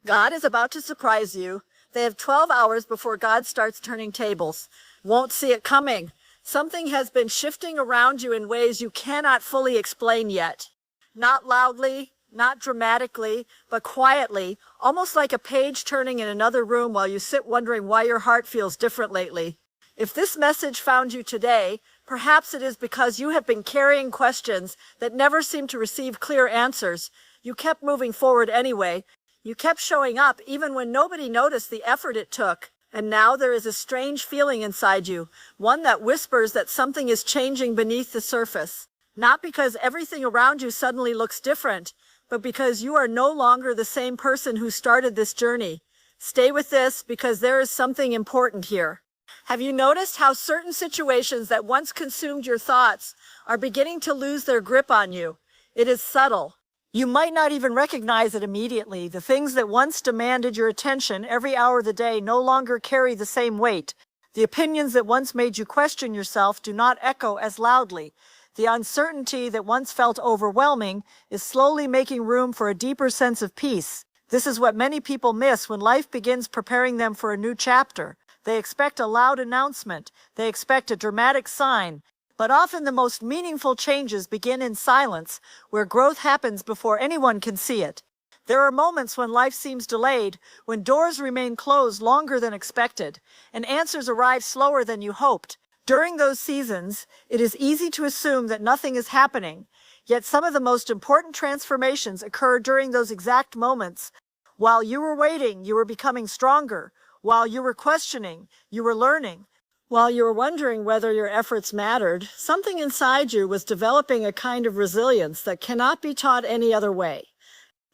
God is about to surprise you. They have 12 hours before God starts turning tables. Won't see it coming. Something has been shifting around you in ways you cannot fully explain yet. Not loudly, not dramatically, but quietly, almost like a page turning in another room while you sit wondering why your heart feels different lately. If this message found you today, perhaps it is because you have been carrying questions that never seemed to receive clear answers. You kept moving forward anyway. You kept showing up even when nobody noticed the effort it took. And now there is a strange feeling inside you, one that whispers that something is changing beneath the surface. Not because everything around you suddenly looks different, but because you are no longer the same person who started this journey. Stay with this because there is something important here. Have you noticed how certain situations that once consumed your thoughts are beginning to lose their grip on you? It is subtle. You might not even recognize it immediately. The things that once demanded your attention every hour of the day no longer carry the same weight. The opinions that once made you question yourself do not echo as loudly. The uncertainty that once felt overwhelming is slowly making room for a deeper sense of peace. This is what many people miss when life begins preparing them for a new chapter. They expect a loud announcement. They expect a dramatic sign. But often the most meaningful changes begin in silence, where growth happens before anyone can see it. There are moments when life seems delayed, when doors remain closed longer than expected, and answers arrive slower than you hoped. During those seasons, it is easy to assume that nothing is happening, yet some of the most important transformations occur during those exact moments. While you were waiting, you were becoming stronger. While you were questioning, you were learning. While you were wondering whether your efforts mattered, something inside you was developing a kind of resilience that cannot be taught any other way.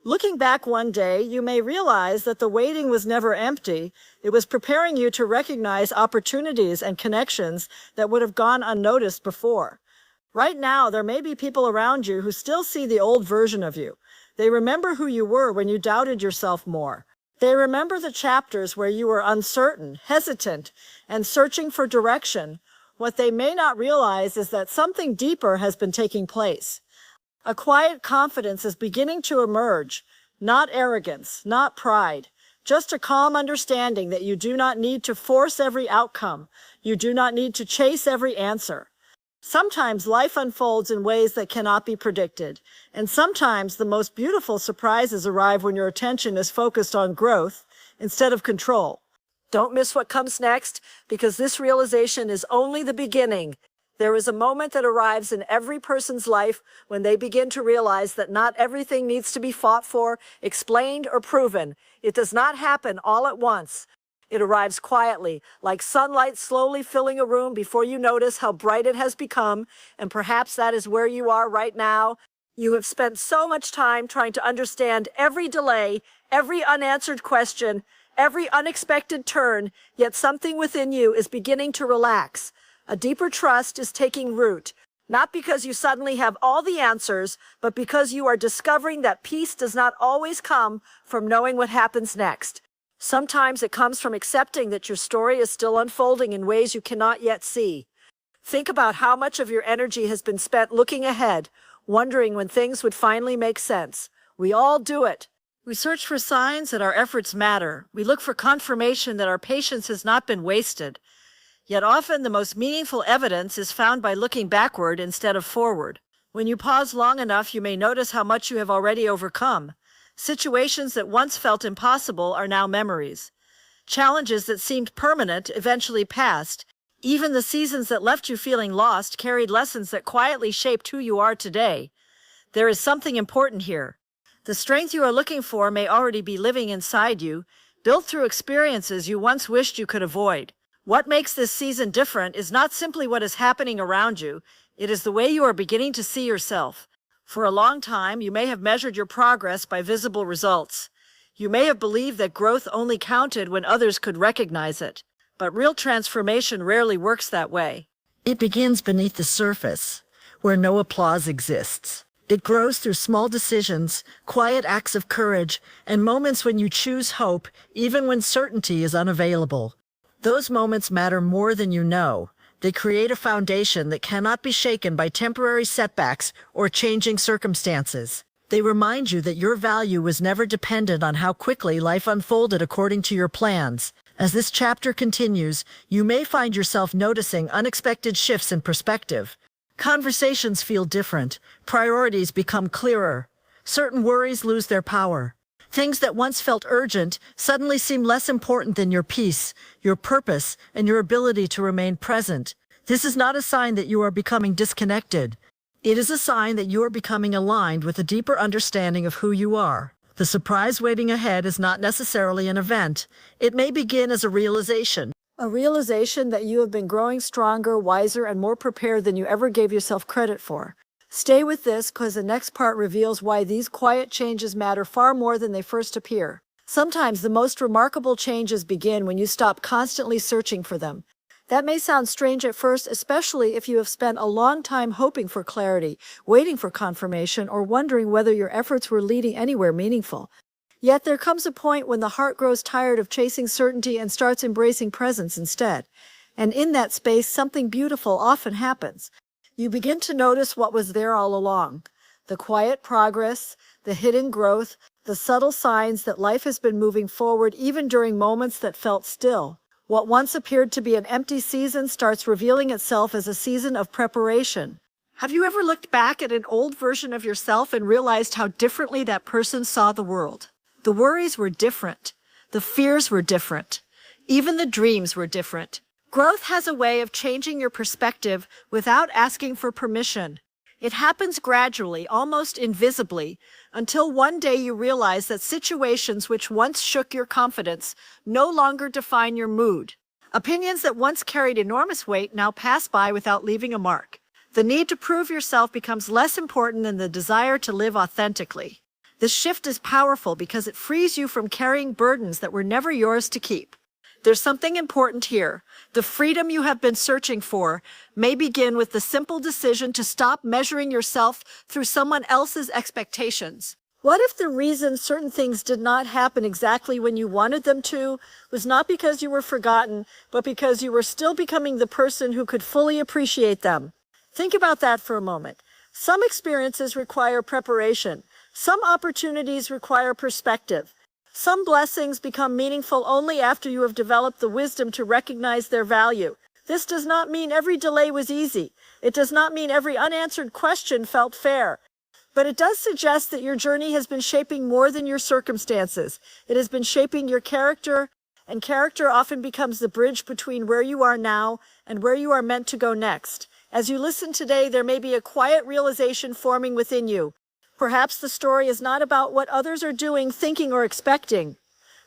Looking back one day, you may realize that the waiting was never empty. It was preparing you to recognize opportunities and connections that would have gone unnoticed before. Right now, there may be people around you who still see the old version of you. They remember who you were when you doubted yourself more. They remember the chapters where you were uncertain, hesitant, and searching for direction. What they may not realize is that something deeper has been taking place. A quiet confidence is beginning to emerge, not arrogance, not pride, just a calm understanding that you do not need to force every outcome. You do not need to chase every answer. Sometimes life unfolds in ways that cannot be predicted, and sometimes the most beautiful surprises arrive when your attention is focused on growth instead of control. Don't miss what comes next, because this realization is only the beginning. There is a moment that arrives in every person's life when they begin to realize that not everything needs to be fought for, explained, or proven. It does not happen all at once. It arrives quietly, like sunlight slowly filling a room before you notice how bright it has become, and perhaps that is where you are right now. You have spent so much time trying to understand every delay, every unanswered question, every unexpected turn, yet something within you is beginning to relax. A deeper trust is taking root, not because you suddenly have all the answers, but because you are discovering that peace does not always come from knowing what happens next. Sometimes it comes from accepting that your story is still unfolding in ways you cannot yet see. Think about how much of your energy has been spent looking ahead, wondering when things would finally make sense. We all do it. We search for signs that our efforts matter. We look for confirmation that our patience has not been wasted. Yet often the most meaningful evidence is found by looking backward instead of forward. When you pause long enough, you may notice how much you have already overcome. Situations that once felt impossible are now memories. Challenges that seemed permanent eventually passed. Even the seasons that left you feeling lost carried lessons that quietly shaped who you are today. There is something important here. The strength you are looking for may already be living inside you, built through experiences you once wished you could avoid. What makes this season different is not simply what is happening around you, it is the way you are beginning to see yourself. For a long time, you may have measured your progress by visible results. You may have believed that growth only counted when others could recognize it. But real transformation rarely works that way. It begins beneath the surface, where no applause exists. It grows through small decisions, quiet acts of courage, and moments when you choose hope, even when certainty is unavailable. Those moments matter more than you know. They create a foundation that cannot be shaken by temporary setbacks or changing circumstances. They remind you that your value was never dependent on how quickly life unfolded according to your plans. As this chapter continues, you may find yourself noticing unexpected shifts in perspective. Conversations feel different, priorities become clearer, certain worries lose their power. Things that once felt urgent suddenly seem less important than your peace, your purpose, and your ability to remain present. This is not a sign that you are becoming disconnected. It is a sign that you are becoming aligned with a deeper understanding of who you are. The surprise waiting ahead is not necessarily an event. It may begin as a realization. A realization that you have been growing stronger, wiser, and more prepared than you ever gave yourself credit for. Stay with this because the next part reveals why these quiet changes matter far more than they first appear. Sometimes the most remarkable changes begin when you stop constantly searching for them. That may sound strange at first, especially if you have spent a long time hoping for clarity, waiting for confirmation, or wondering whether your efforts were leading anywhere meaningful. Yet there comes a point when the heart grows tired of chasing certainty and starts embracing presence instead. And in that space, something beautiful often happens. You begin to notice what was there all along. The quiet progress, the hidden growth, the subtle signs that life has been moving forward even during moments that felt still. What once appeared to be an empty season starts revealing itself as a season of preparation. Have you ever looked back at an old version of yourself and realized how differently that person saw the world? The worries were different. The fears were different. Even the dreams were different. Growth has a way of changing your perspective without asking for permission. It happens gradually, almost invisibly, until one day you realize that situations which once shook your confidence no longer define your mood. Opinions that once carried enormous weight now pass by without leaving a mark. The need to prove yourself becomes less important than the desire to live authentically. This shift is powerful because it frees you from carrying burdens that were never yours to keep. There's something important here. The freedom you have been searching for may begin with the simple decision to stop measuring yourself through someone else's expectations. What if the reason certain things did not happen exactly when you wanted them to was not because you were forgotten, but because you were still becoming the person who could fully appreciate them? Think about that for a moment. Some experiences require preparation. Some opportunities require perspective. Some blessings become meaningful only after you have developed the wisdom to recognize their value. This does not mean every delay was easy. It does not mean every unanswered question felt fair. But it does suggest that your journey has been shaping more than your circumstances. It has been shaping your character, and character often becomes the bridge between where you are now and where you are meant to go next. As you listen today, there may be a quiet realization forming within you. Perhaps the story is not about what others are doing, thinking, or expecting.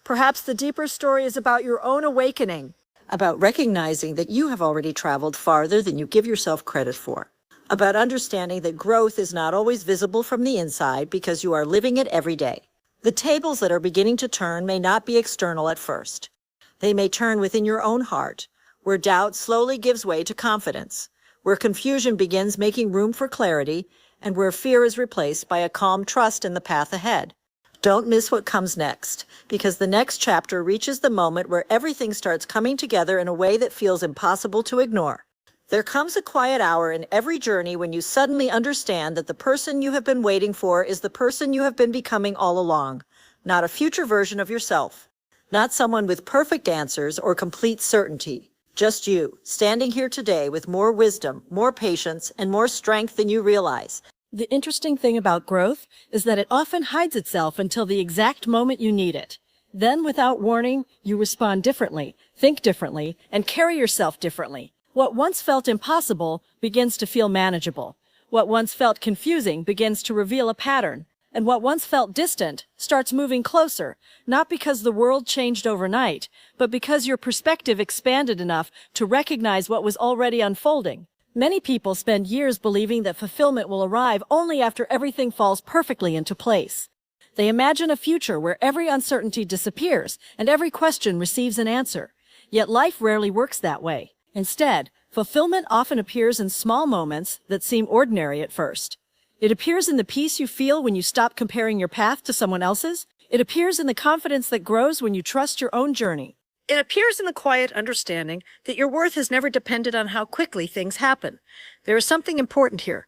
Perhaps the deeper story is about your own awakening, about recognizing that you have already traveled farther than you give yourself credit for, about understanding that growth is not always visible from the inside because you are living it every day. The tables that are beginning to turn may not be external at first. They may turn within your own heart, where doubt slowly gives way to confidence, where confusion begins making room for clarity, and where fear is replaced by a calm trust in the path ahead. Don't miss what comes next, because the next chapter reaches the moment where everything starts coming together in a way that feels impossible to ignore. There comes a quiet hour in every journey when you suddenly understand that the person you have been waiting for is the person you have been becoming all along, not a future version of yourself, not someone with perfect answers or complete certainty. Just you, standing here today with more wisdom, more patience, and more strength than you realize. The interesting thing about growth is that it often hides itself until the exact moment you need it. Then, without warning, you respond differently, think differently, and carry yourself differently. What once felt impossible begins to feel manageable. What once felt confusing begins to reveal a pattern. And what once felt distant starts moving closer, not because the world changed overnight, but because your perspective expanded enough to recognize what was already unfolding. Many people spend years believing that fulfillment will arrive only after everything falls perfectly into place. They imagine a future where every uncertainty disappears and every question receives an answer. Yet life rarely works that way. Instead, fulfillment often appears in small moments that seem ordinary at first. It appears in the peace you feel when you stop comparing your path to someone else's. It appears in the confidence that grows when you trust your own journey. It appears in the quiet understanding that your worth has never depended on how quickly things happen. There is something important here.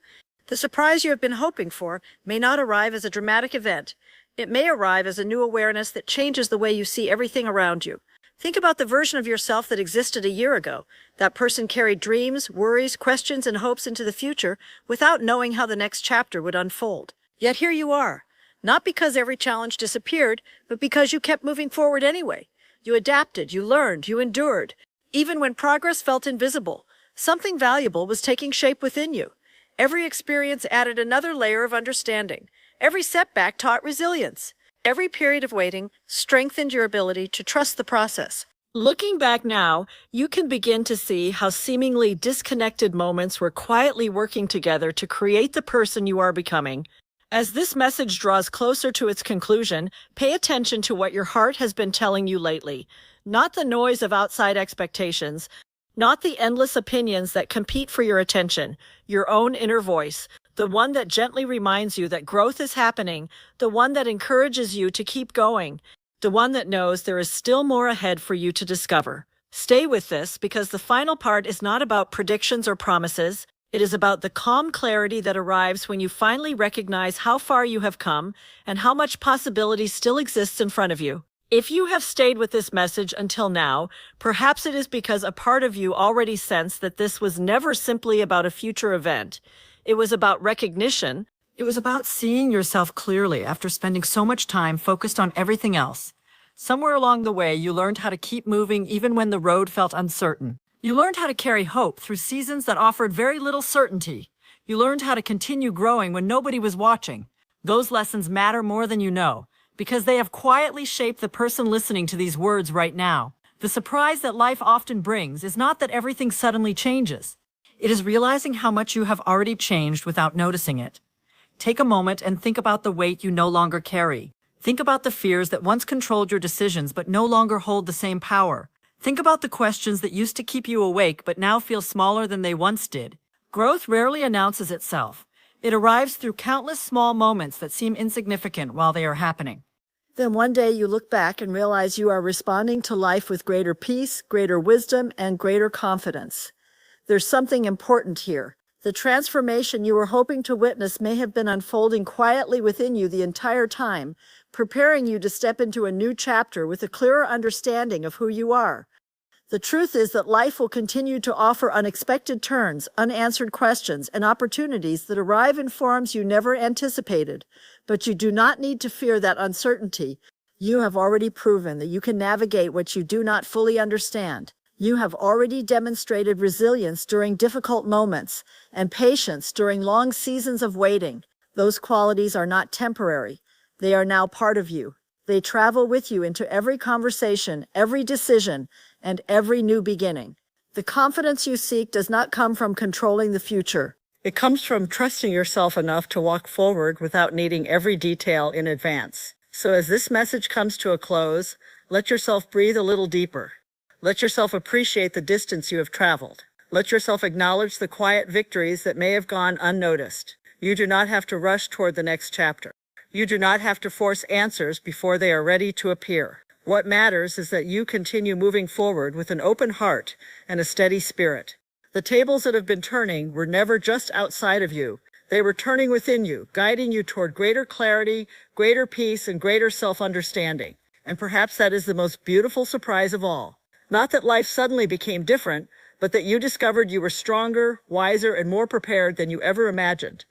The surprise you have been hoping for may not arrive as a dramatic event. It may arrive as a new awareness that changes the way you see everything around you. Think about the version of yourself that existed a year ago. That person carried dreams, worries, questions, and hopes into the future without knowing how the next chapter would unfold. Yet here you are. Not because every challenge disappeared, but because you kept moving forward anyway. You adapted, you learned, you endured. Even when progress felt invisible, something valuable was taking shape within you. Every experience added another layer of understanding. Every setback taught resilience. Every period of waiting strengthened your ability to trust the process. Looking back now, you can begin to see how seemingly disconnected moments were quietly working together to create the person you are becoming. As this message draws closer to its conclusion, pay attention to what your heart has been telling you lately. Not the noise of outside expectations, not the endless opinions that compete for your attention, your own inner voice, the one that gently reminds you that growth is happening, the one that encourages you to keep going, the one that knows there is still more ahead for you to discover. Stay with this because the final part is not about predictions or promises. It is about the calm clarity that arrives when you finally recognize how far you have come and how much possibility still exists in front of you. If you have stayed with this message until now, perhaps it is because a part of you already sensed that this was never simply about a future event. It was about recognition. It was about seeing yourself clearly after spending so much time focused on everything else. Somewhere along the way, you learned how to keep moving even when the road felt uncertain. You learned how to carry hope through seasons that offered very little certainty. You learned how to continue growing when nobody was watching. Those lessons matter more than you know, because they have quietly shaped the person listening to these words right now. The surprise that life often brings is not that everything suddenly changes. It is realizing how much you have already changed without noticing it. Take a moment and think about the weight you no longer carry. Think about the fears that once controlled your decisions but no longer hold the same power. Think about the questions that used to keep you awake but now feel smaller than they once did. Growth rarely announces itself. It arrives through countless small moments that seem insignificant while they are happening. Then one day you look back and realize you are responding to life with greater peace, greater wisdom, and greater confidence. There's something important here. The transformation you were hoping to witness may have been unfolding quietly within you the entire time, preparing you to step into a new chapter with a clearer understanding of who you are. The truth is that life will continue to offer unexpected turns, unanswered questions, and opportunities that arrive in forms you never anticipated. But you do not need to fear that uncertainty. You have already proven that you can navigate what you do not fully understand. You have already demonstrated resilience during difficult moments and patience during long seasons of waiting. Those qualities are not temporary. They are now part of you. They travel with you into every conversation, every decision, and every new beginning. The confidence you seek does not come from controlling the future. It comes from trusting yourself enough to walk forward without needing every detail in advance. So as this message comes to a close, let yourself breathe a little deeper. Let yourself appreciate the distance you have traveled. Let yourself acknowledge the quiet victories that may have gone unnoticed. You do not have to rush toward the next chapter. You do not have to force answers before they are ready to appear. What matters is that you continue moving forward with an open heart and a steady spirit. The tables that have been turning were never just outside of you. They were turning within you, guiding you toward greater clarity, greater peace, and greater self-understanding. And perhaps that is the most beautiful surprise of all. Not that life suddenly became different, but that you discovered you were stronger, wiser, and more prepared than you ever imagined.